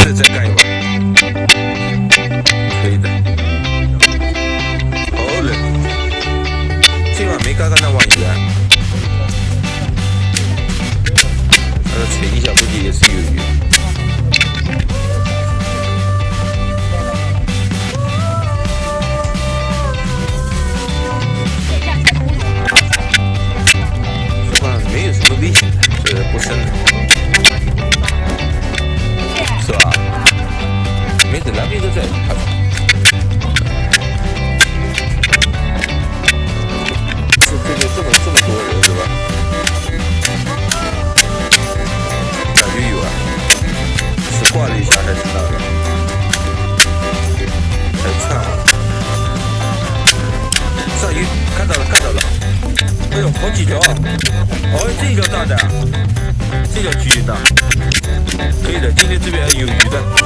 是再干一把，可以的。好嘞，这把没刚刚那网鱼啊，吹一下估计也是有鱼。这把没有什么危险的，这不深的。 是吧？没事，那边都在拍照。这么多人是吧？感觉有啊，是挂了一下还是哪个？还串了。上鱼，看到了。哎呦，好几条！哦，这一条大的，这条巨大。可以的，今天这边有鱼的。